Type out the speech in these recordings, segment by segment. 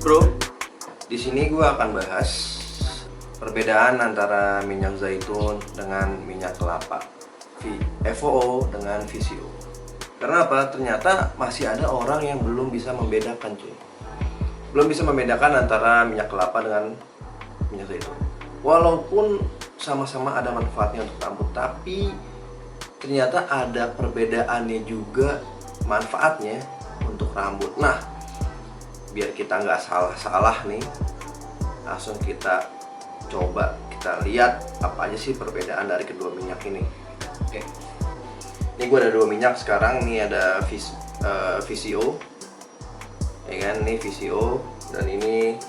Bro, di sini gue akan bahas perbedaan antara minyak zaitun dengan minyak kelapa, FOO dengan VCO. Karena apa? Ternyata masih ada orang yang belum bisa membedakan, cuy. Belum bisa membedakan antara minyak kelapa dengan minyak zaitun. Walaupun sama-sama ada manfaatnya untuk rambut, tapi ternyata ada perbedaannya juga manfaatnya untuk rambut. Nah, biar kita nggak salah-salah nih, langsung kita coba kita lihat apa aja sih perbedaan dari kedua minyak ini. Oke, ini gue ada dua minyak sekarang. Ini ada VCO, ya kan? Ini VCO dan ini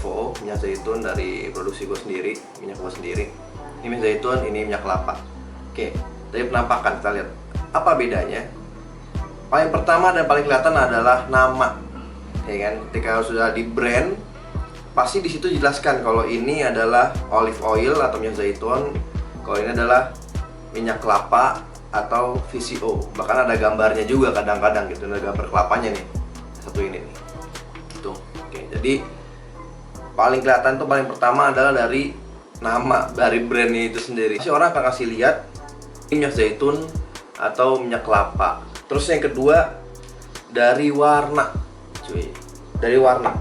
FOO, minyak zaitun dari produksi gue sendiri, minyak gue sendiri. Ini minyak zaitun, ini minyak kelapa. Oke, dari penampakan kita lihat apa bedanya. Paling pertama dan paling kelihatan adalah nama. Ya kan, ketika sudah di brand pasti di situ jelaskan kalau ini adalah olive oil atau minyak zaitun, kalau ini adalah minyak kelapa atau VCO. Bahkan ada gambarnya juga kadang-kadang gitu, ada gambar kelapanya nih, satu ini nih. Tuh. Oke, jadi paling kelihatan tuh paling pertama adalah dari nama, dari brandnya itu sendiri. Si orang akan kasih lihat minyak zaitun atau minyak kelapa. Terus yang kedua dari warna. Cuy, dari warna.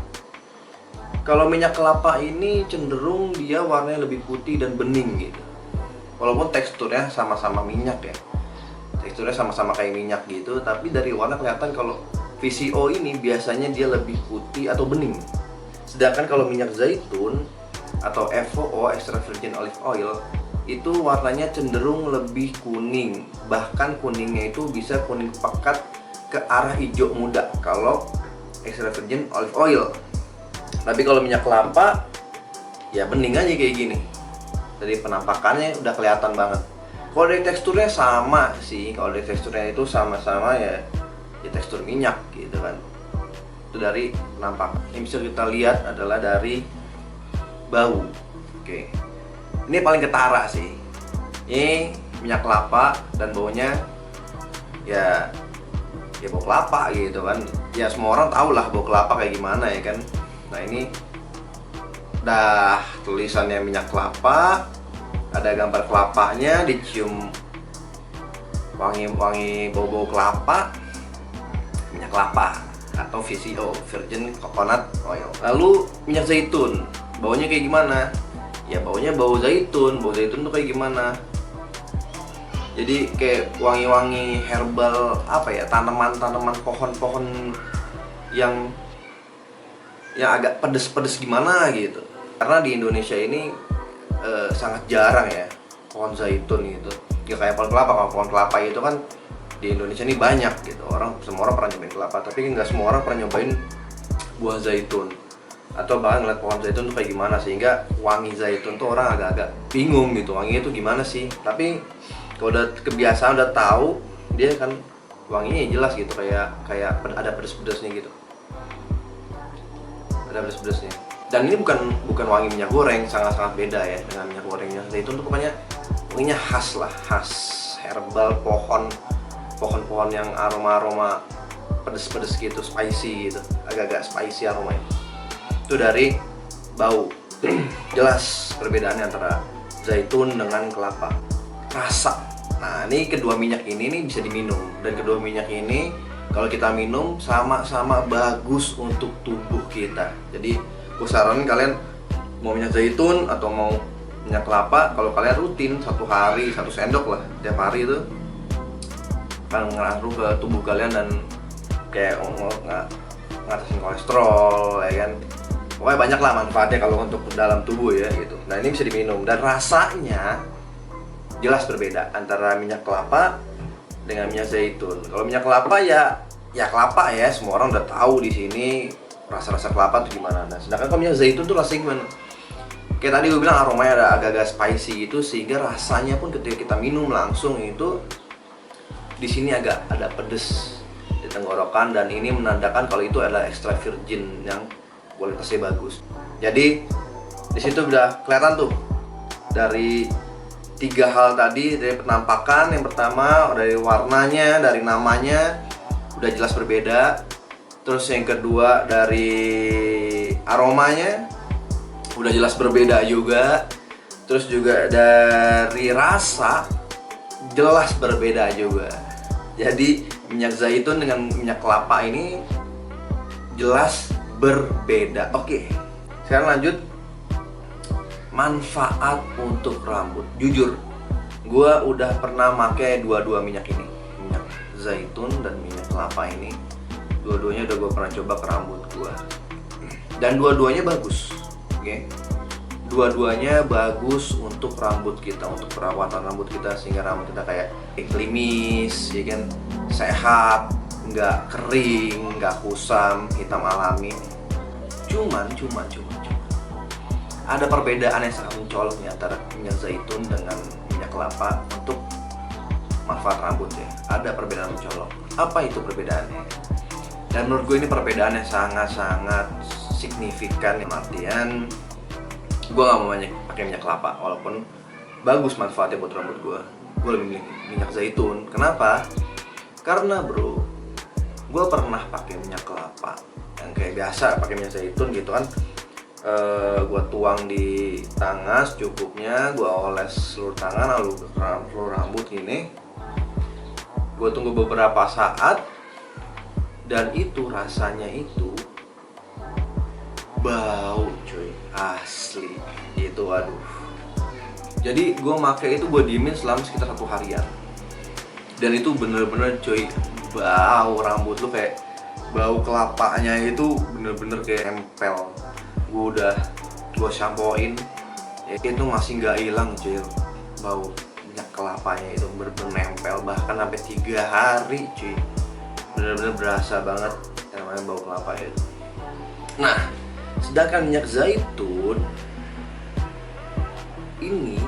Kalau minyak kelapa ini cenderung dia warnanya lebih putih dan bening gitu. Walaupun teksturnya sama-sama minyak ya. Teksturnya sama-sama kayak minyak gitu, tapi dari warna kelihatan kalau VCO ini biasanya dia lebih putih atau bening. Sedangkan kalau minyak zaitun atau FOO, extra virgin olive oil, itu warnanya cenderung lebih kuning. Bahkan kuningnya itu bisa kuning pekat ke arah hijau muda kalau extra virgin olive oil. Tapi kalau minyak kelapa ya bening aja kayak gini. Dari penampakannya udah kelihatan banget. Kalau dari teksturnya sama sih. Kalau dari teksturnya itu sama-sama ya tekstur minyak gitu kan. Itu dari penampak. Yang bisa kita lihat adalah dari bau. Oke. Ini paling ketara sih. Ini minyak kelapa dan baunya ya bau kelapa gitu kan. Ya semua orang tahu lah bau kelapa kayak gimana ya kan. Nah ini udah tulisannya minyak kelapa, ada gambar kelapanya, dicium wangi bau kelapa, minyak kelapa atau VCO, virgin coconut oil. Lalu minyak zaitun, baunya kayak gimana? Ya baunya bau zaitun tuh kayak gimana? Jadi kayak wangi-wangi herbal, apa ya, tanaman-tanaman, pohon-pohon yang agak pedes-pedes gimana gitu. Karena di Indonesia ini sangat jarang ya pohon zaitun gitu. Ya kayak pohon kelapa. Kalau pohon kelapa itu kan di Indonesia ini banyak gitu. Semua orang pernah nyobain kelapa, tapi nggak semua orang pernah nyobain buah zaitun. Atau bahkan ngeliat pohon zaitun tuh kayak gimana, sehingga wangi zaitun tuh orang agak-agak bingung gitu, wanginya tuh gimana sih. Tapi kalau udah kebiasaan, udah tahu, dia kan wanginya jelas gitu, kayak ada pedes-pedesnya gitu. Ada pedes-pedesnya. Dan ini bukan wangi minyak goreng, sangat-sangat beda ya dengan minyak gorengnya. Zaitun tuh pokoknya wanginya khas lah, khas herbal, pohon-pohon yang aroma-aroma pedes-pedes gitu, spicy gitu, agak-agak spicy aromanya. Itu dari bau. Jelas perbedaannya antara zaitun dengan kelapa. Rasa. Nah, ini kedua minyak ini nih bisa diminum, dan kedua minyak ini kalau kita minum sama-sama bagus untuk tubuh kita. Jadi, gue saranin kalian mau minyak zaitun atau mau minyak kelapa, kalau kalian rutin satu hari 1 sendok lah tiap hari itu akan ngaruh ke tubuh kalian dan kayak ngatasin kolesterol ya kan. Pokoknya banyak lah manfaatnya kalau untuk dalam tubuh ya gitu. Nah ini bisa diminum dan rasanya jelas berbeda antara minyak kelapa dengan minyak zaitun. Kalau minyak kelapa ya kelapa ya, semua orang udah tahu di sini rasa-rasa kelapa tuh gimana. Nah sedangkan kalau minyak zaitun tuh rasanya gimana? Kayak tadi gue bilang aromanya ada agak-agak spicy gitu, sehingga rasanya pun ketika kita minum langsung itu di sini agak ada pedes di tenggorokan, dan ini menandakan kalau itu adalah extra virgin yang kualitasnya bagus. Jadi di situ udah kelihatan tuh dari 3 hal tadi, dari penampakan yang pertama, dari warnanya, dari namanya udah jelas berbeda. Terus yang kedua dari aromanya udah jelas berbeda juga. Terus juga dari rasa jelas berbeda juga. Jadi minyak zaitun dengan minyak kelapa ini jelas berbeda. Oke, sekarang lanjut. Manfaat untuk rambut. Jujur, gue udah pernah pakai dua-dua minyak ini, minyak zaitun dan minyak kelapa ini. Dua-duanya udah gue pernah coba ke rambut gue, dan dua-duanya bagus. Oke, dua-duanya bagus untuk rambut kita, untuk perawatan rambut kita, sehingga rambut kita kayak klimis, ya kan, sehat, nggak kering, nggak kusam, hitam alami. Cuman ada perbedaan yang sangat mencolok nih antara minyak zaitun dengan minyak kelapa untuk manfaat rambut ya. Ada perbedaan mencolok. Apa itu perbedaannya? Dan menurut gue ini perbedaan yang sangat-sangat signifikan. Yang artian gue gak mau banyak pakai minyak kelapa, walaupun bagus manfaatnya buat rambut gue. Gue lebih milih minyak zaitun. Kenapa? Karena bro, gue pernah pakai minyak kelapa yang kayak biasa pakai minyak zaitun gitu kan. Gue tuang di tangan secukupnya, gue oles seluruh tangan lalu seluruh rambut gini. Gue tunggu beberapa saat, dan itu rasanya itu bau cuy, asli itu, aduh. Jadi gue pakai itu, gue diemin selama sekitar 1 harian, dan itu bener-bener cuy, bau rambut lu kayak bau kelapanya itu bener-bener kayak empel. Gue shampooin ya, itu masih nggak hilang cuy, bau minyak kelapanya itu bener-bener nempel, bahkan sampai 3 hari cuy, bener-bener berasa banget yang namanya bau kelapa itu. Nah, sedangkan minyak zaitun ini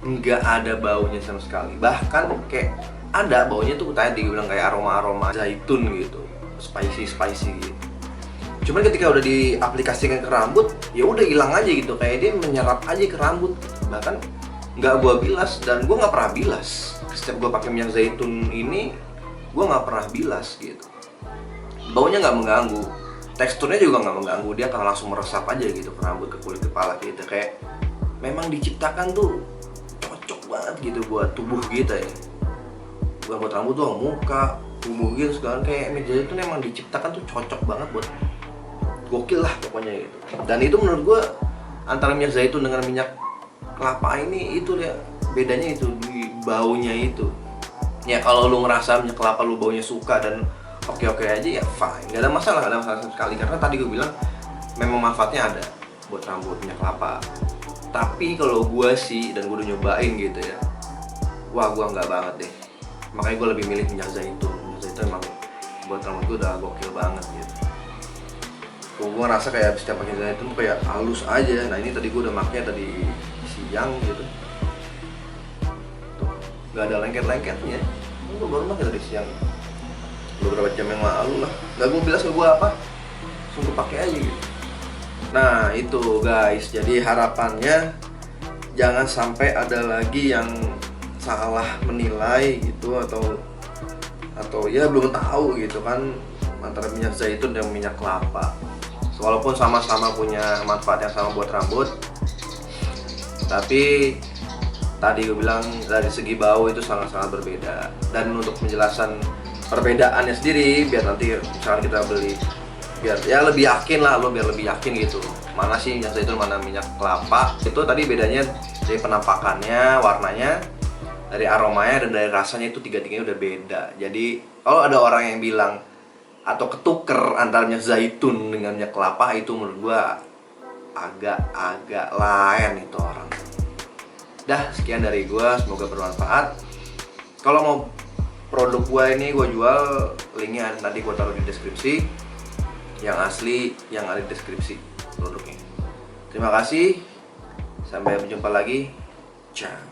nggak ada baunya sama sekali, bahkan kayak ada baunya tuh tadi gue bilang kayak aroma zaitun gitu, spicy gitu. Cuman ketika udah diaplikasikan ke rambut, ya udah hilang aja gitu, kayak dia menyerap aja ke rambut. Bahkan nggak gue bilas, dan gue nggak pernah bilas. Setiap gue pakai minyak zaitun ini, gue nggak pernah bilas gitu. Baunya nggak mengganggu, teksturnya juga nggak mengganggu, dia akan langsung meresap aja gitu ke rambut, ke kulit kepala gitu. Kayak memang diciptakan tuh cocok banget gitu buat tubuh kita ya. Bukan buat rambut doang, muka, tubuh gitu sekarang. Kayak minyak zaitun emang diciptakan tuh cocok banget buat, gokil lah pokoknya gitu. Dan itu menurut gue antara minyak zaitun dengan minyak kelapa ini itu ya bedanya itu di baunya itu. Ya kalau lu ngerasa minyak kelapa lu baunya suka dan oke-oke aja ya fine, nggak ada masalah sama sekali. Karena tadi gue bilang memang manfaatnya ada buat rambut minyak kelapa. Tapi kalau gue sih, dan gue udah nyobain gitu ya, wah gue nggak banget deh. Makanya gue lebih milih minyak zaitun. Minyak zaitun emang buat rambut gue udah gokil banget gitu. Gue ngerasa kayak setiap pakai zaitun kayak halus aja. Nah ini tadi gue udah makanya tadi siang gitu, tuh nggak ada lengket-lengketnya. Gue baru pakai tadi siang, beberapa jam yang lalu lah. Nggak gue bilas ke gue apa, langsung pakai aja gitu. Nah itu guys, jadi harapannya jangan sampai ada lagi yang salah menilai gitu, atau ya belum tahu gitu kan antara minyak zaitun dan minyak kelapa. Walaupun sama-sama punya manfaat yang sama buat rambut, tapi tadi gue bilang dari segi bau itu sangat-sangat berbeda. Dan untuk penjelasan perbedaannya sendiri, biar nanti misalnya kita beli, biar ya lebih yakin lah lo, biar lebih yakin gitu mana sih minyak zaitun, mana minyak kelapa. Itu tadi bedanya dari penampakannya, warnanya, dari aromanya, dan dari rasanya, itu tiga-tiganya udah beda. Jadi kalau ada orang yang bilang atau ketuker antara minyak zaitun dengan minyak kelapa, itu menurut gua agak lain itu orang. Dah, sekian dari gua, semoga bermanfaat. Kalau mau produk gua ini gua jual, linknya nanti gua taruh di deskripsi. Yang asli yang ada di deskripsi produknya. Terima kasih, sampai berjumpa lagi. Ciao.